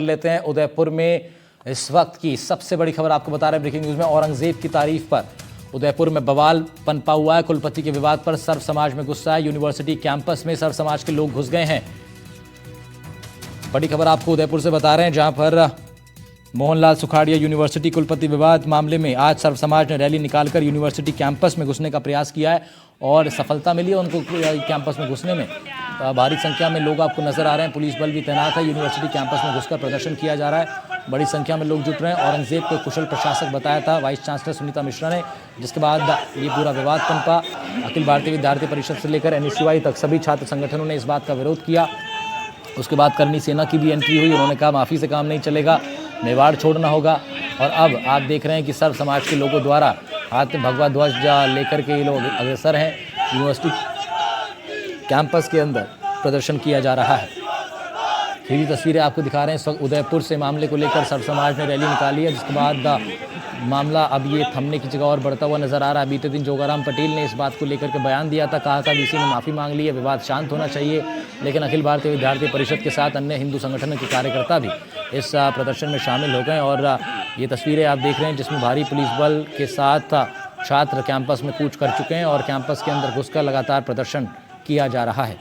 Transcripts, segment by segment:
लेते हैं उदयपुर में इस वक्त की सबसे बड़ी खबर आपको बता रहे हैं ब्रेकिंग न्यूज में। औरंगजेब की तारीफ पर उदयपुर में बवाल पनपा हुआ है। कुलपति के विवाद पर सर्व समाज में गुस्सा है। यूनिवर्सिटी कैंपस में सर्व समाज के लोग घुस गए हैं। बड़ी खबर आपको उदयपुर से बता रहे हैं, जहां पर मोहनलाल सुखाड़िया यूनिवर्सिटी कुलपति विवाद मामले में आज सर्व समाज ने रैली निकालकर यूनिवर्सिटी कैंपस में घुसने का प्रयास किया है और सफलता मिली है उनको कैंपस में घुसने में। भारी संख्या में लोग आपको नजर आ रहे हैं, पुलिस बल भी तैनात है। यूनिवर्सिटी कैंपस में घुसकर प्रदर्शन किया जा रहा है, बड़ी संख्या में लोग जुट रहे हैं। औरंगजेब को कुशल प्रशासक बताया था वाइस चांसलर सुनीता मिश्रा ने, जिसके बाद ये पूरा विवाद पनपा। अखिल भारतीय विद्यार्थी परिषद से लेकर NSUI तक सभी छात्र संगठनों ने इस बात का विरोध किया। उसके बाद करनी सेना की भी एंट्री हुई, उन्होंने कहा माफ़ी से काम नहीं चलेगा, मेवाड़ छोड़ना होगा। और अब आप देख रहे हैं कि सर्व समाज के लोगों द्वारा हाथ में भगवा ध्वज लेकर के ये लोग अग्रसर हैं। यूनिवर्सिटी कैंपस के अंदर प्रदर्शन किया जा रहा है। ये तस्वीरें आपको दिखा रहे हैं इस वक्त उदयपुर से। मामले को लेकर सर्व समाज ने रैली निकाली है, जिसके बाद मामला अब ये थमने की जगह और बढ़ता हुआ नजर आ रहा है। बीते दिन जोगाराम पटेल ने इस बात को लेकर के बयान दिया था, कहा था VC ने माफ़ी मांग ली है, विवाद शांत होना चाहिए। लेकिन अखिल भारतीय विद्यार्थी परिषद के साथ अन्य हिंदू संगठनों के कार्यकर्ता भी इस प्रदर्शन में शामिल हो गए। और ये तस्वीरें आप देख रहे हैं जिसमें भारी पुलिस बल के साथ छात्र कैंपस में कूच कर चुके हैं और कैंपस के अंदर घुसकर लगातार प्रदर्शन किया जा रहा है।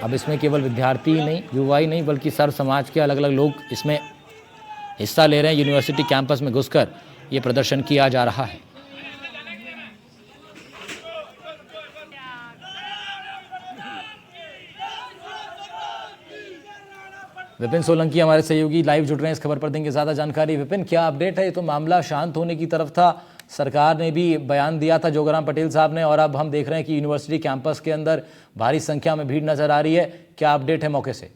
अब इसमें केवल विद्यार्थी नहीं, युवा ही नहीं, बल्कि सर्व समाज के अलग अलग लोग इसमें हिस्सा ले रहे हैं। यूनिवर्सिटी कैंपस में घुसकर ये प्रदर्शन किया जा रहा है। विपिन सोलंकी हमारे सहयोगी लाइव जुड़ रहे हैं, इस खबर पर देंगे ज्यादा जानकारी। विपिन, क्या अपडेट है? ये तो मामला शांत होने की तरफ था, सरकार ने भी बयान दिया था जोगाराम पटेल साहब ने, और अब हम देख रहे हैं कि यूनिवर्सिटी कैंपस के अंदर भारी संख्या में भीड़ नजर आ रही है। क्या अपडेट है मौके से?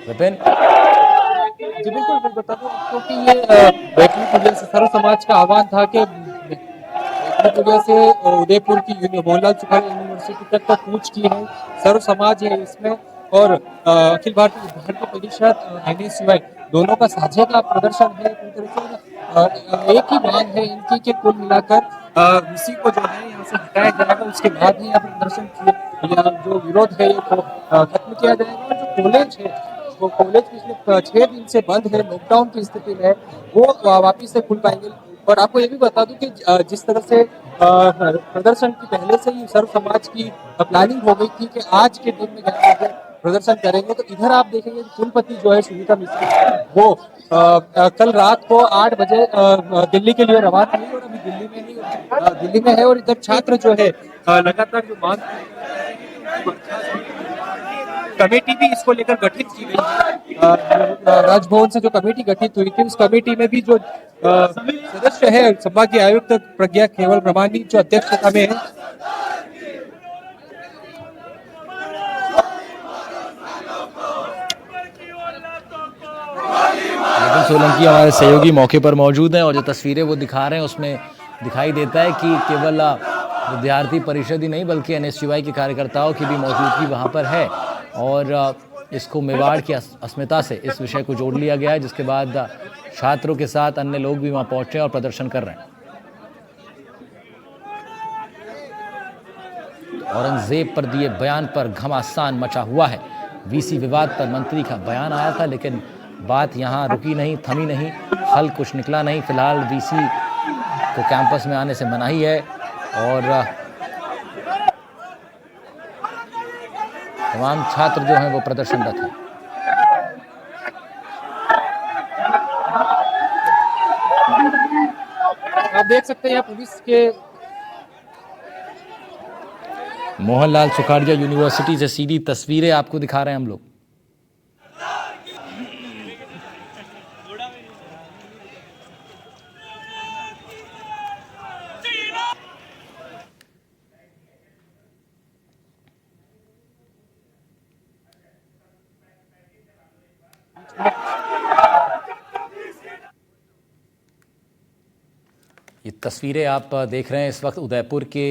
विपिन जी बिल्कुल, मैं बता दूं क्योंकि ये बैटरी पुलिया से सर्व समाज का आह्वान था कि बैटरी पुलिया से उदयपुर की मोहनलाल सुखाड़िया यूनिवर्सिटी तक का कूच की है। सर्व समाज है इसमें और अखिल भारतीय विद्यार्थी परिषद NSUI दोनों का साझेदार प्रदर्शन है। एक ही मांग है इनकी कि कुल मिलाकर VC को जो है यहाँ से हटाया जाएगा, उसके बाद ही यहाँ प्रदर्शन जो विरोध है ये खत्म किया जाएगा। और जो कॉलेज है, वो कॉलेज पिछले 6 दिन से बंद है, लॉकडाउन की स्थिति में, वो वापिस से खुल पाएंगे। और आपको ये भी बता दूं कि जिस तरह से प्रदर्शन की पहले से ही सर्व समाज की प्लानिंग हो गई थी कि आज के दिन में 11 बजे प्रदर्शन करेंगे, तो इधर आप देखेंगे कुलपति जो है सुनीता मिश्रा, वो कल रात को 8 बजे दिल्ली के लिए रवाना हुई और अभी दिल्ली में है। और इधर छात्र जो है लगातार जो मांग कमेटी भी इसको लेकर गठित की गई है। राजभवन से जो कमेटी गठित हुई थी, उस कमेटी में भी जो सदस्य है संभागीय आयुक्त प्रज्ञा केवल प्रमाणी जो अध्यक्षता में है। विपिन सोलंकी हमारे सहयोगी मौके पर मौजूद हैं और जो तस्वीरें वो दिखा रहे हैं उसमें दिखाई देता है कि केवल विद्यार्थी परिषद ही नहीं बल्कि NSUI के कार्यकर्ताओं की भी मौजूदगी वहाँ पर है। और इसको मेवाड़ की अस्मिता से इस विषय को जोड़ लिया गया है, जिसके बाद छात्रों के साथ अन्य लोग भी वहाँ पहुँचे और प्रदर्शन कर रहे हैं। औरंगजेब पर दिए बयान पर घमासान मचा हुआ है। VC विवाद पर मंत्री का बयान आया था, लेकिन बात यहाँ रुकी नहीं, थमी नहीं, हल कुछ निकला नहीं। फिलहाल VC को कैंपस में आने से मनाही है और तमाम छात्र जो हैं वो प्रदर्शनरत हैं। आप देख सकते हैं यहाँ पुलिस के मोहनलाल सुखाड़िया यूनिवर्सिटी से सीधी तस्वीरें आपको दिखा रहे हैं हम लोग। ये तस्वीरें आप देख रहे हैं इस वक्त उदयपुर के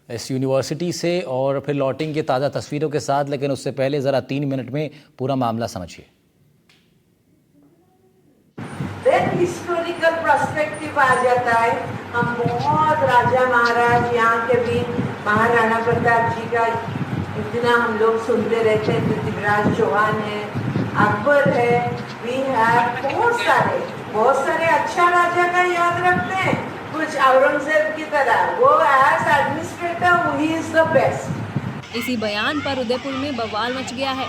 इस यूनिवर्सिटी से, और फिर लौटेंगे ताज़ा तस्वीरों के साथ, लेकिन उससे पहले ज़रा 3 मिनट में पूरा मामला समझिए। हिस्टोरिकल पर्सपेक्टिव आ जाता है। हम बहुत राजा महाराज यहाँ के भी महाराणा प्रताप जी का इतना हम लोग सुनते रहते हैं, पृथ्वीराज चौहान है, अकबर है, वी हैव बहुत सारे अच्छा राजा का याद रखते हैं, कुछ औरंगजेब की तरह। वो as administrator he is the best. इसी बयान पर उदयपुर में बवाल मच गया है।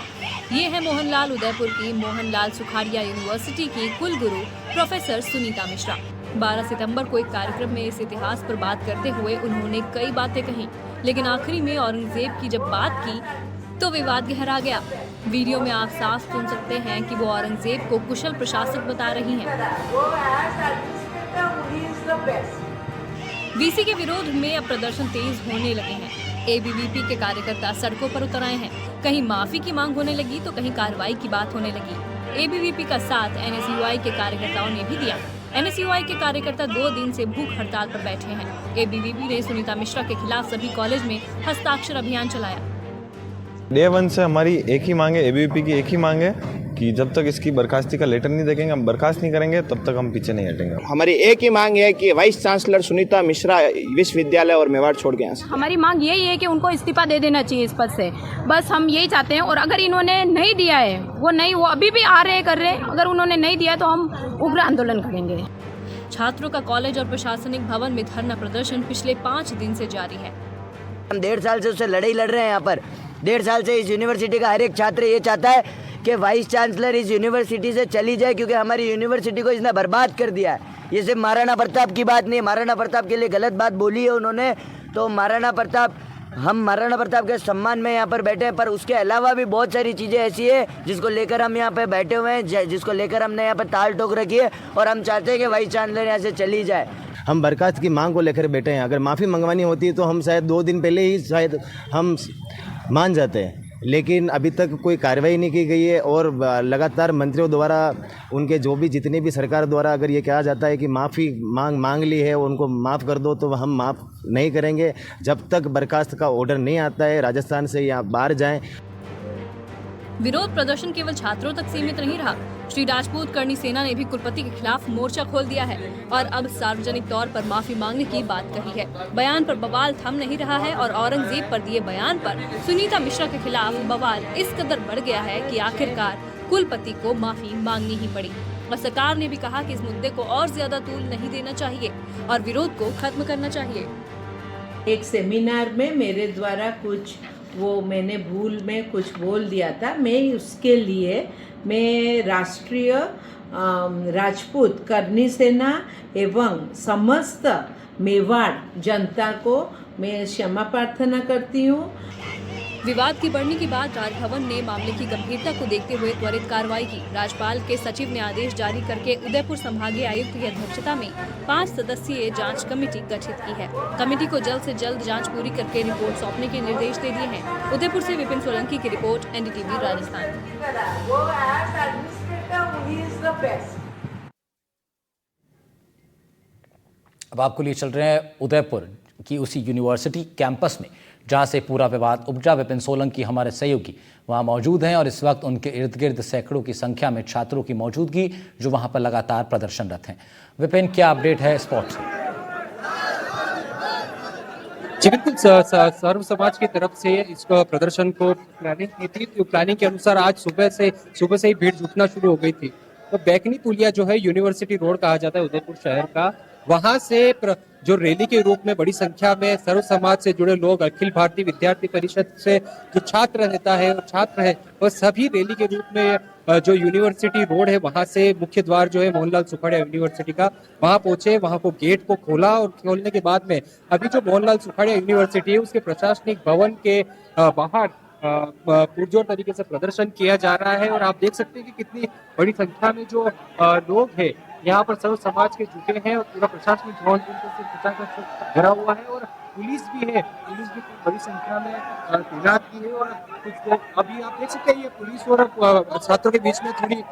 ये है मोहनलाल उदयपुर की मोहनलाल सुखाड़िया यूनिवर्सिटी की कुलगुरु प्रोफेसर सुनीता मिश्रा। 12 सितंबर को एक कार्यक्रम में इस इतिहास पर बात करते हुए उन्होंने कई बातें कही, लेकिन आखिरी में औरंगजेब की जब बात की तो विवाद गहरा गया। वीडियो में आप साफ सुन सकते हैं कि वो औरंगजेब को कुशल प्रशासक बता रही हैं। वीसी के विरोध में अब प्रदर्शन तेज होने लगे हैं। एबीवीपी के कार्यकर्ता सड़कों पर उतर आए हैं। कहीं माफी की मांग होने लगी तो कहीं कार्रवाई की बात होने लगी। एबीवीपी का साथ एनएसयूआई के कार्यकर्ताओं ने भी दिया। एनएसयूआई के कार्यकर्ता 2 दिन से भूख हड़ताल पर बैठे हैं। एबीवीपी ने सुनीता मिश्रा के खिलाफ सभी कॉलेज में हस्ताक्षर अभियान चलाया। डे 1 से हमारी एक ही मांग है, एबीवीपी की एक ही मांग है कि जब तक इसकी बर्खास्ती का लेटर नहीं देखेंगे, हम बर्खास्त नहीं करेंगे, तब तक हम पीछे नहीं हटेंगे। हमारी एक ही मांग है कि वाइस चांसलर सुनीता मिश्रा विश्वविद्यालय और मेवाड़ छोड़ के यहाँ से। हमारी मांग यही है कि उनको इस्तीफा दे देना चाहिए इस पद से, बस हम यही चाहते हैं। और अगर इन्होंने नहीं दिया है, वो अभी भी आ रहे कर रहे हैं, अगर उन्होंने नहीं दिया तो हम उग्र आंदोलन करेंगे। छात्रों का कॉलेज और प्रशासनिक भवन में धरना प्रदर्शन पिछले 5 दिन से जारी है। हम 1.5 साल से उससे लड़ाई लड़ रहे हैं। यहाँ पर 1.5 साल से इस यूनिवर्सिटी का हर एक छात्र ये चाहता है कि वाइस चांसलर इस यूनिवर्सिटी से चली जाए, क्योंकि हमारी यूनिवर्सिटी को इसने बर्बाद कर दिया है। ये सिर्फ महाराणा प्रताप की बात नहीं है, महाराणा प्रताप के लिए गलत बात बोली है उन्होंने, तो हम महाराणा प्रताप के सम्मान में यहाँ पर बैठे हैं, पर उसके अलावा भी बहुत सारी चीज़ें ऐसी है जिसको लेकर हम यहाँ पे बैठे हुए हैं, जिसको लेकर हमने यहाँ पर ताल ठोक रखी है, और हम चाहते हैं कि वाइस चांसलर यहाँ से चली जाए। हम बर्खास्त की मांग को लेकर बैठे हैं। अगर माफ़ी मंगवानी होती तो हम शायद 2 दिन पहले ही शायद हम मान जाते हैं, लेकिन अभी तक कोई कार्रवाई नहीं की गई है। और लगातार मंत्रियों द्वारा उनके जो भी जितने भी सरकार द्वारा अगर ये कहा जाता है कि माफ़ी मांग ली है, उनको माफ़ कर दो, तो हम माफ़ नहीं करेंगे जब तक बर्खास्त का ऑर्डर नहीं आता है राजस्थान से या बाहर जाएं। विरोध प्रदर्शन केवल छात्रों तक सीमित नहीं रहा। श्री राजपूत करणी सेना ने भी कुलपति के खिलाफ मोर्चा खोल दिया है और अब सार्वजनिक तौर पर माफी मांगने की बात कही है। बयान पर बवाल थम नहीं रहा है और औरंगजेब पर दिए बयान पर सुनीता मिश्रा के खिलाफ बवाल इस कदर बढ़ गया है कि आखिरकार कुलपति को माफी मांगनी ही पड़ी। और सरकार ने भी कहा कि इस मुद्दे को और ज्यादा तूल नहीं देना चाहिए और विरोध को खत्म करना चाहिए। एक सेमिनार में मेरे द्वारा मैंने भूल में कुछ बोल दिया था। मैं उसके लिए राष्ट्रीय राजपूत करणी सेना एवं समस्त मेवाड़ जनता को मैं क्षमा प्रार्थना करती हूँ। विवाद की बढ़ने के बाद राजभवन ने मामले की गंभीरता को देखते हुए त्वरित कार्रवाई की। राज्यपाल के सचिव ने आदेश जारी करके उदयपुर संभागीय आयुक्त की अध्यक्षता में 5 सदस्यीय जांच कमेटी गठित की है। कमेटी को जल्द से जल्द जांच पूरी करके रिपोर्ट सौंपने के निर्देश दे दिए हैं। उदयपुर से विपिन सोलंकी की रिपोर्ट, एनडीटीवी राजस्थान। अब आपको लिए चल रहे हैं उदयपुर की उसी यूनिवर्सिटी कैंपस में जहां से पूरा विवाद उपजा। विपिन सोलंकी हमारे सहयोगी वहां मौजूद हैं और इस वक्त उनके इर्द गिर्द सैकड़ों की संख्या में छात्रों की मौजूदगी जो वहां पर लगातार प्रदर्शनरत हैं। विपिन, क्या अपडेट है स्पॉट से? जी बिल्कुल, सर्व समाज की तरफ से इस प्रदर्शन को प्लानिंग की थी। तो प्लानिंग के अनुसार आज सुबह से ही भीड़ जुटना शुरू हो गई थी। तो बैकनी पुलिया जो है यूनिवर्सिटी रोड कहा जाता है उदयपुर शहर का, वहां से जो रैली के रूप में बड़ी संख्या में सर्व समाज से जुड़े लोग, अखिल भारतीय विद्यार्थी परिषद से जो छात्र नेता है और छात्र है, वो सभी रैली के रूप में जो यूनिवर्सिटी रोड है वहां से मुख्य द्वार जो है मोहनलाल सुखाड़िया यूनिवर्सिटी का, वहां पहुंचे। वहां को गेट को खोला और खोलने के बाद में अभी जो मोहनलाल सुखाड़िया यूनिवर्सिटी है उसके प्रशासनिक भवन के बाहर पुरजोर तरीके से प्रदर्शन किया जा रहा है। और आप देख सकते हैं कि कितनी बड़ी संख्या में जो लोग हैं यहाँ पर सर्व समाज के जुटे हैं और पूरा प्रशासनिक भवन से भरा हुआ है और पुलिस भी है। पुलिस भी बड़ी संख्या में तैनात की है और कुछ लोग अभी आप देख सकते हैं ये पुलिस और छात्रों के बीच में थोड़ी भी हो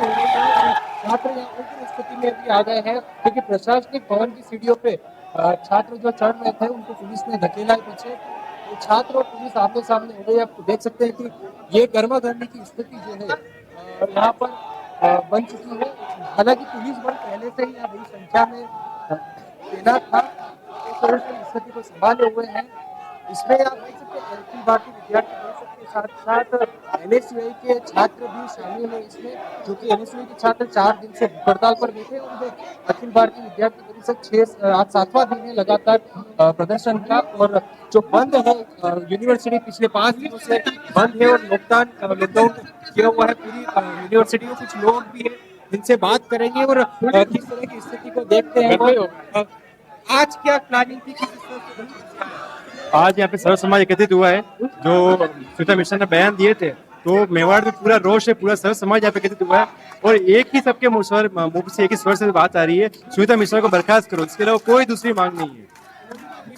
रही है। छात्र यहाँ उग्र स्थिति में भी आ गए हैं क्योंकि प्रशासनिक भवन की सीढ़ियों पे छात्र जो चढ़ रहे थे उनको पुलिस ने धकेला है पीछे। तो छात्र और पुलिस आमने सामने हो गए। आप देख सकते हैं कि ये गर्मा गर्मी की स्थिति जो है यहाँ पर बन चुकी है। हालांकि पुलिस बल पहले से ही यहाँ बड़ी संख्या में तैनात था। प्रदर्शन स्थिति को संभाले हुए हैं। इसमें आप देख सकते हैं अखिल भारतीय विद्यार्थी परिषद के साथ साथ एनएसयूआई के छात्र भी शामिल हैं इसमें, क्योंकि एनएसयूआई के छात्र 4 दिन से हड़ताल पर बैठे और अखिल भारतीय विद्यार्थी परिषद आज 7वां दिन है लगातार प्रदर्शन का। और जो बंद है यूनिवर्सिटी पिछले 5 दिनों से बंद है और लॉकडाउन किया हुआ है पूरी यूनिवर्सिटी में। कुछ लोग भी हैं जिनसे बात करेंगे और किस तरह की स्थिति को देखते हैं। आज क्या प्लानिंग थी, किस तरह से आज यहाँ पे सर्व समाज एकत्रित हुआ है। जो सुनीता मिश्रा ने बयान दिए थे तो मेवाड़ में पूरा रोष है, पूरा सर्व समाज यहाँ पे एकत्रित हुआ है और एक ही सबके मुंह से एक ही स्वर से बात आ रही है, सुनीता मिश्रा को बर्खास्त करो। इसके अलावा कोई दूसरी मांग नहीं है।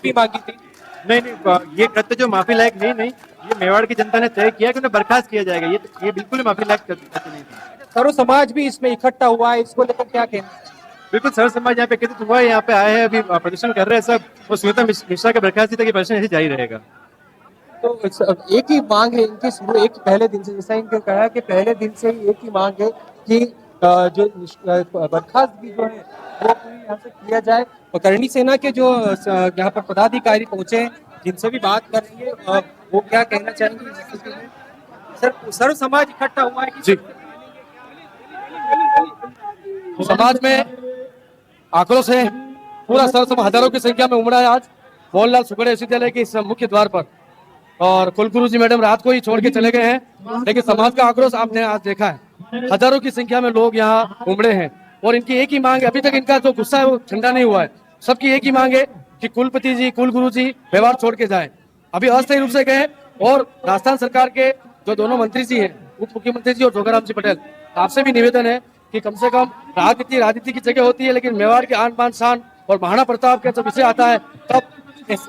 भी मांगी थी? नहीं, ये कृत्य जो माफी लायक नहीं, ये मेवाड़ की जनता ने तय किया कि उन्हें बर्खास्त किया जाएगा। ये बिल्कुल माफी लायक कृत्य नहीं था। सर्व समाज भी इसमें इकट्ठा हुआ है, इसको लेकर क्या कहना? बिल्कुल सर्व समाज यहाँ पे एकत्रित हुआ है, यहाँ पे आए हैं, अभी प्रदर्शन कर रहे हैं सब। और सुनीता मिश्रा के बर्खास्ती तक ये प्रदर्शन ऐसे जारी रहेगा। तो एक ही मांग है इनकी शुरू एक पहले दिन से, जैसा इनके कहा कि पहले दिन से ही एक ही मांग है कि जो बर्खास्त भी जो है वो पूरी यहाँ से किया जाए। और करणी सेना के जो यहाँ पर पदाधिकारी पहुंचे हैं जिनसे भी बात करेंगे वो क्या कहना चाहेंगे। सर सर्व समाज इकट्ठा हुआ है कि समाज में आक्रोश है, पूरा सर्व समाज हजारों की संख्या में उमड़ा है आज मोहनलाल सुखड़े विश्वविद्यालय के इस मुख्य द्वार पर। और कुलगुरु जी मैडम रात को ही छोड़ के चले गए हैं, लेकिन समाज का आक्रोश आपने आज देखा है। हजारों की संख्या में लोग यहाँ उमड़े हैं और इनकी एक ही मांग है, अभी तक इनका जो गुस्सा है वो ठंडा नहीं हुआ है। सबकी एक ही मांग है कि कुलपति जी, कुलगुरु जी व्यवहार छोड़ के जाए। अभी अस्थायी रूप से गए और राजस्थान सरकार के जो दोनों मंत्री जी हैं, उप मुख्यमंत्री जी और जोगाराम जी पटेल, आपसे भी निवेदन है कि कम से कम राजनीति की जगह होती है, लेकिन मेवाड़ के आन बान शान और महाराणा प्रताप का जब विषय आता है तब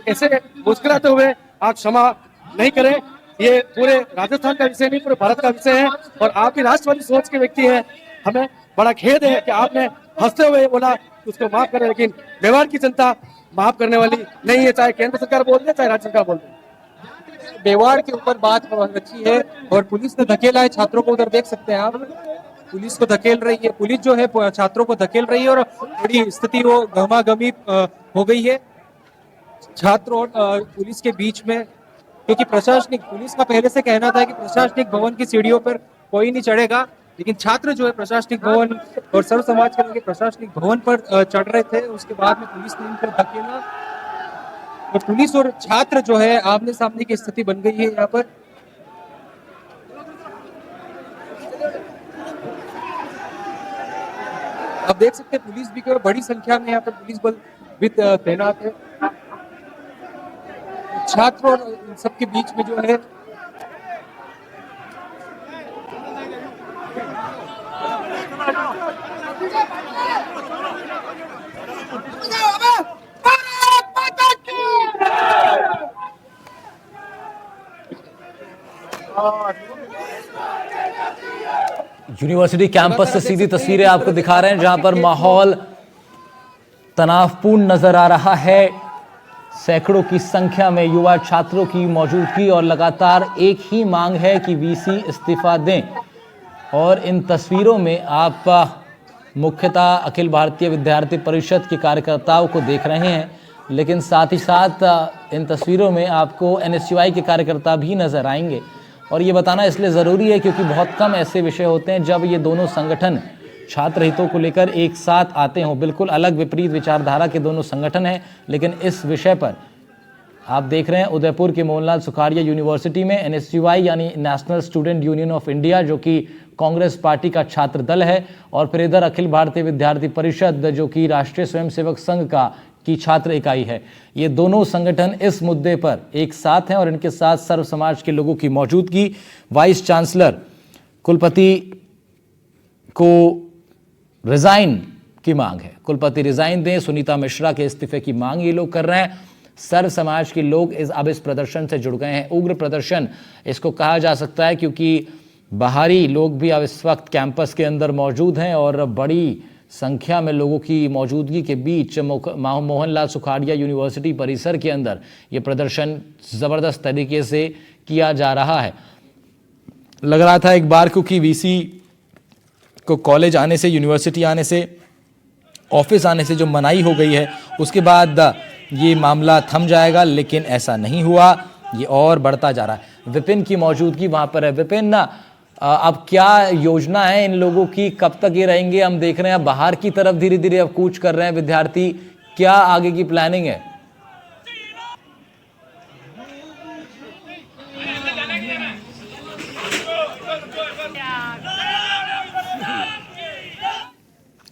ऐसे मुस्कुराते हुए आप क्षमा नहीं करें। ये पूरे राजस्थान का विषय नहीं, पूरे भारत का विषय है और आप भी राष्ट्रवादी सोच के व्यक्ति हैं। हमें बड़ा खेद है कि आपने हंसते हुए बोला उसको माफ करें, लेकिन मेवाड़ की जनता माफ करने वाली नहीं है, चाहे केंद्र सरकार बोल दे चाहे राज्य सरकार बोल दे। मेवाड़ के ऊपर बात रखी है और पुलिस ने धकेला है छात्रों को, उधर देख सकते हैं आप, पुलिस को धकेल रही है। पुलिस जो है छात्रों को धकेल रही है और बड़ी स्थिति वो गहमागहमी हो गई है छात्रों और पुलिस के बीच में, क्योंकि प्रशासनिक पुलिस का पहले से कहना था कि प्रशासनिक भवन की सीढ़ियों पर कोई नहीं चढ़ेगा, लेकिन छात्र जो है प्रशासनिक भवन और सर्व समाज के लोग प्रशासनिक भवन पर चढ़ रहे थे। उसके बाद में पुलिस ने इनको धकेला तो पुलिस और छात्र जो है आमने सामने की स्थिति बन गई है यहाँ पर। आप देख सकते हैं पुलिस भी बड़ी संख्या में यहाँ पर पुलिस बल भी तैनात है। छात्रों और इन सबके बीच में जो है यूनिवर्सिटी कैंपस से सीधी तस्वीरें आपको दिखा रहे हैं जहां पर माहौल तनावपूर्ण नजर आ रहा है। सैकड़ों की संख्या में युवा छात्रों की मौजूदगी और लगातार एक ही मांग है कि वीसी इस्तीफा दें। और इन तस्वीरों में आप मुख्यतः अखिल भारतीय विद्यार्थी परिषद के कार्यकर्ताओं को देख रहे हैं, लेकिन साथ ही साथ इन तस्वीरों में आपको एनएसयूआई के कार्यकर्ता भी नजर आएंगे। और ये बताना इसलिए ज़रूरी है क्योंकि बहुत कम ऐसे विषय होते हैं जब ये दोनों संगठन छात्र हितों को लेकर एक साथ आते हों। बिल्कुल अलग विपरीत विचारधारा के दोनों संगठन हैं, लेकिन इस विषय पर आप देख रहे हैं उदयपुर के मोहनलाल सुखाड़िया यूनिवर्सिटी में एनएसयूआई यानी national student union of India, जो कि कांग्रेस पार्टी का छात्र दल है, और फिर इधर अखिल भारतीय विद्यार्थी परिषद जो कि राष्ट्रीय स्वयंसेवक संघ की छात्र इकाई है। ये दोनों संगठन इस मुद्दे पर एक साथ हैं और इनके साथ सर्व समाज के लोगों की मौजूदगी। वाइस चांसलर कुलपति को रिजाइन की मांग है, कुलपति रिजाइन दें, सुनीता मिश्रा के इस्तीफे की मांग ये लोग कर रहे हैं। सर्व समाज के लोग अब इस प्रदर्शन से जुड़ गए हैं। उग्र प्रदर्शन इसको कहा जा सकता है क्योंकि बाहरी लोग भी अब इस वक्त कैंपस के अंदर मौजूद हैं और बड़ी संख्या में लोगों की मौजूदगी के बीच मोहनलाल सुखाड़िया यूनिवर्सिटी परिसर के अंदर ये प्रदर्शन ज़बरदस्त तरीके से किया जा रहा है। लग रहा था एक बार क्योंकि वीसी को कॉलेज आने से, यूनिवर्सिटी आने से, ऑफिस आने से जो मनाही हो गई है, उसके बाद ये मामला थम जाएगा, लेकिन ऐसा नहीं हुआ, ये और बढ़ता जा रहा है। विपिन की मौजूदगी वहाँ पर है। विपिन, अब क्या योजना है इन लोगों की, कब तक ये रहेंगे? हम देख रहे हैं बाहर की तरफ धीरे धीरे अब कूच कर रहे हैं विद्यार्थी, क्या आगे की प्लानिंग है?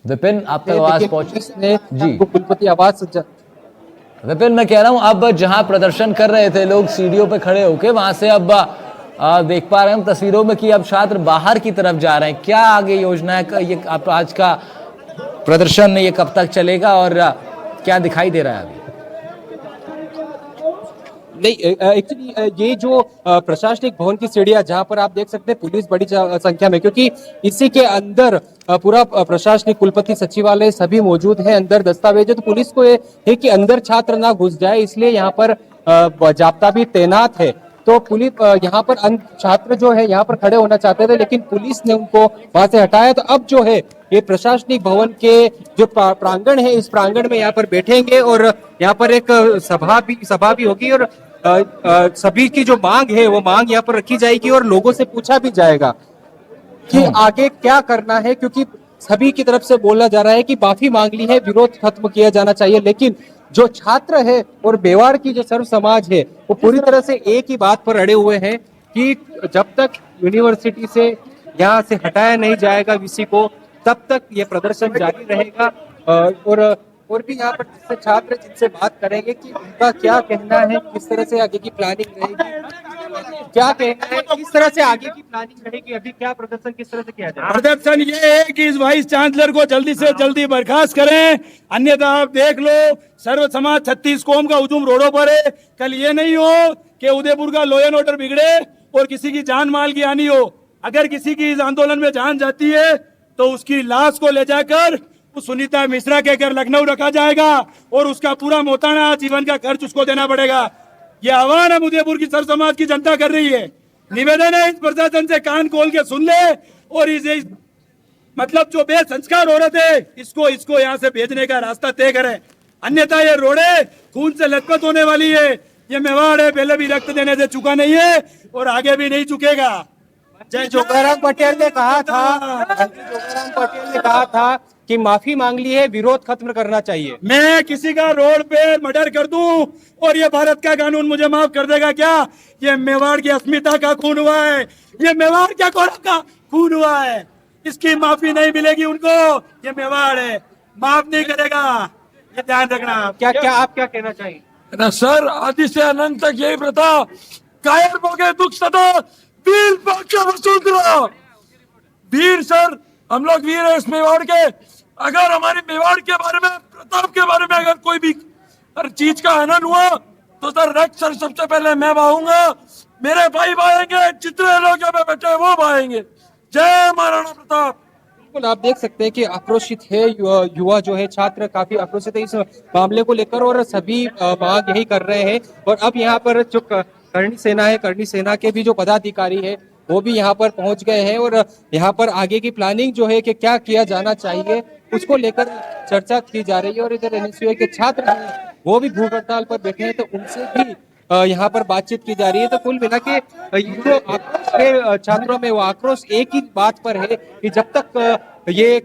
विपिन, आप तक आवाज पहुंच जी? कुलपति आवाज विपिन, मैं कह रहा हूं अब जहां प्रदर्शन कर रहे थे लोग सीढ़ियों पे खड़े होके, वहां से अब देख पा रहे हैं हम तस्वीरों में कि अब छात्र बाहर की तरफ जा रहे हैं। क्या आगे योजना है? ये आज का प्रदर्शन ये कब तक चलेगा और क्या दिखाई दे रहा है अभी? नहीं, एक्चुअली ये जो प्रशासनिक भवन की सीढ़ियां जहां पर आप देख सकते हैं पुलिस बड़ी संख्या में, क्योंकि इसी के अंदर पूरा प्रशासनिक कुलपति सचिवालय सभी मौजूद है, अंदर दस्तावेज है, तो पुलिस को ये है कि अंदर छात्र ना घुस जाए, इसलिए यहाँ पर जाब्ता भी तैनात है। तो पुलिस यहाँ पर छात्र जो है यहाँ पर खड़े होना चाहते थे, लेकिन पुलिस ने उनको वहां से हटाया। तो अब जो है ये प्रशासनिक भवन के जो प्रांगण है, इस प्रांगण में यहाँ पर बैठेंगे और यहाँ पर एक सभा भी होगी और सभी की जो मांग है वो मांग यहाँ पर रखी जाएगी और लोगों से पूछा भी जाएगा कि आगे क्या करना है, क्योंकि सभी की तरफ से बोला जा रहा है कि माफी मांग ली है, विरोध खत्म किया जाना चाहिए। लेकिन जो छात्र है और मेवाड़ की जो सर्व समाज है वो पूरी तरह से एक ही बात पर अड़े हुए हैं कि जब तक यूनिवर्सिटी से यहाँ से हटाया नहीं जाएगा वीसी को, तब तक ये प्रदर्शन जारी रहेगा। और भी यहाँ पर जिससे छात्र जिनसे बात करेंगे कि उनका क्या कहना है, किस तरह से आगे की प्लानिंग रहेगी, क्या कहना है, किस तरह से आगे की प्लानिंग रहेगी, अभी क्या प्रदर्शन किस तरह से किया जाए। प्रदर्शन ये है कि इस वाइस चांसलर को जल्दी से जल्दी बर्खास्त करें, अन्यथा आप देख लो सर्व समाज 36 कौम का हुजूम रोडों पर है। कल ये नहीं हो कि उदयपुर का लॉ एंड ऑर्डर बिगड़े और किसी की जान माल की हानि हो। अगर किसी की इस आंदोलन में जान जाती है तो उसकी लाश को ले जाकर उस सुनीता मिश्रा के घर लखनऊ रखा जाएगा और उसका पूरा मोताना जीवन का खर्च उसको देना पड़ेगा। ये आह्वान हम उदयपुर की सर समाज की जनता कर रही है। निवेदन है इस प्रशासन से कान खोल के सुन ले और इस मतलब जो बेसंस्कार औरत है इसको यहाँ से भेजने का रास्ता तय करें, अन्यथा ये रोड़े खून से लथपथ होने वाली है। ये मेवाड़ है, पहले भी रक्त देने से चुका नहीं है और आगे भी नहीं चुकेगा। जय जोगाराम पटेल ने कहा था कि माफी मांग ली है, विरोध खत्म करना चाहिए। मैं किसी का रोड पे मर्डर कर दूं और ये भारत का कानून मुझे माफ कर देगा क्या? ये मेवाड़ की अस्मिता का खून हुआ है, ये मेवाड़ क्या गौरव का खून हुआ है, इसकी माफी नहीं मिलेगी उनको। ये मेवाड़ है, माफ नहीं करेगा, ये ध्यान रखना। क्या आप क्या कहना चाहिए? ना सर, आदि से अनंत तक यही प्रथा, कायर बोगे दुख सदा, वीर पक्ष वसुंधरा। वीर सर, हम लोग वीर है इस मेवाड़ के। अगर हमारे मेवाड़ के बारे में, प्रताप के बारे में अगर कोई भी हर चीज का हनन हुआ तो सर रक्त सर सबसे पहले मैं बहाऊंगा, मेरे भाई बहाएंगे, जितने लोग यहाँ पे बैठे वो बहाएंगे। जय महाराणा प्रताप। बिल्कुल, आप देख सकते हैं कि आक्रोशित है युवा जो है, छात्र काफी आक्रोशित है इस मामले को लेकर और सभी मांग यही कर रहे हैं। और अब यहाँ पर जो करणी सेना है, करणी सेना के भी जो पदाधिकारी है वो भी यहाँ पर पहुंच गए हैं और यहाँ पर आगे की प्लानिंग जो है कि क्या किया जाना चाहिए उसको लेकर चर्चा की जा रही है। और इधर एनएसयूआई के छात्र हैं वो भी भूख हड़ताल पर बैठे हैं, तो उनसे भी यहाँ पर बातचीत की जा रही है। तो कुल मिला के जो आक्रोश है छात्रों में, वो आक्रोश एक ही बात पर है कि जब तक ये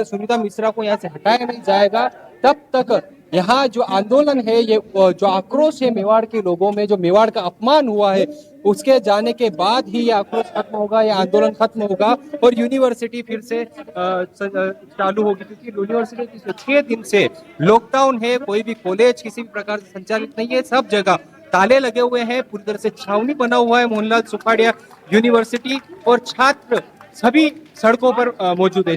सुनीता मिश्रा को यहाँ से हटाया नहीं जाएगा तब तक यहाँ जो आंदोलन है, ये जो आक्रोश है मेवाड़ के लोगों में, जो मेवाड़ का अपमान हुआ है, उसके जाने के बाद ही ये आक्रोश खत्म होगा, ये आंदोलन खत्म होगा और यूनिवर्सिटी फिर से चालू होगी। क्योंकि यूनिवर्सिटी पिछले 6 दिन से लॉकडाउन है, कोई भी कॉलेज किसी भी प्रकार से संचालित नहीं है, सब जगह ताले लगे हुए हैं, पूरी तरह से छावनी बना हुआ है मोहनलाल सुखाड़िया यूनिवर्सिटी और छात्र सभी सड़कों पर मौजूद है।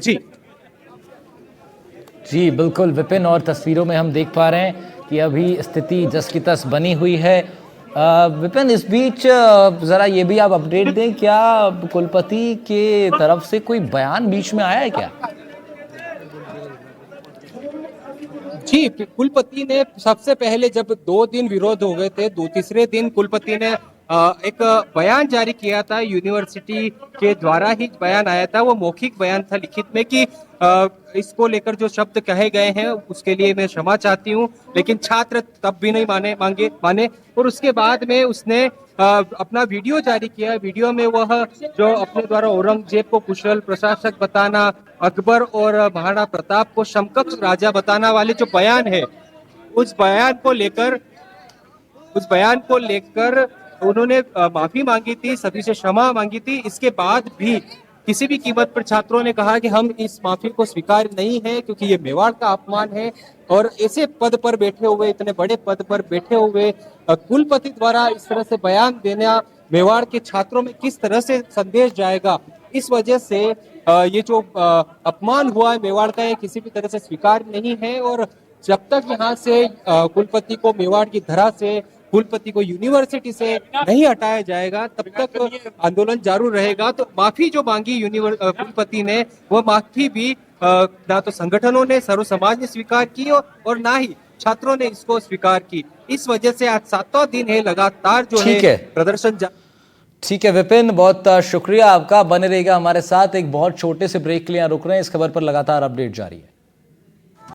जी बिल्कुल विपिन, और तस्वीरों में हम देख पा रहे हैं कि अभी स्थिति जस की तस बनी हुई है। विपिन, इस बीच ज़रा ये भी आप अपडेट दें, क्या कुलपति के तरफ से कोई बयान बीच में आया है क्या? जी, कुलपति ने सबसे पहले जब 2 दिन विरोध हो गए थे, तीसरे दिन कुलपति ने एक बयान जारी किया था यूनिवर्सिटी के द्वारा ही बयान आया था, वो मौखिक बयान था लिखित में कि इसको लेकर जो शब्द कहे गए हैं उसके लिए मैं क्षमा चाहती हूँ, लेकिन छात्र तब भी नहीं माने और उसके बाद में उसने अपना वीडियो जारी किया। वीडियो में वह जो अपने द्वारा औरंगजेब को कुशल प्रशासक बताना, अकबर और महाराणा प्रताप को समकक्ष राजा बताना वाले जो बयान है, उस बयान को लेकर उन्होंने माफी मांगी थी, सभी से क्षमा मांगी थी। इसके बाद भी किसी भी कीमत पर छात्रों ने कहा कि हम इस माफी को स्वीकार नहीं है, क्योंकि ये मेवाड़ का अपमान है और ऐसे पद पर बैठे हुए, इतने बड़े पद पर बैठे हुए कुलपति द्वारा इस तरह से बयान देना मेवाड़ के छात्रों में किस तरह से संदेश जाएगा, इस वजह से ये जो अपमान हुआ है मेवाड़ का, ये किसी भी तरह से स्वीकार नहीं है। और जब तक यहाँ से कुलपति को मेवाड़ की धरा से, कुलपति को यूनिवर्सिटी से नहीं हटाया जाएगा, तब तक आंदोलन जारी रहेगा। तो माफी जो मांगी कुलपति ने, वो माफी भी ना तो संगठनों ने, सर्व समाज ने स्वीकार की और ना ही छात्रों ने इसको स्वीकार की। इस वजह से आज 7वां दिन है लगातार जो है प्रदर्शन। ठीक है विपिन, बहुत शुक्रिया आपका, बने रहिएगा हमारे साथ। एक बहुत छोटे से ब्रेक के लिए रुक रहे हैं, इस खबर पर लगातार अपडेट जारी है।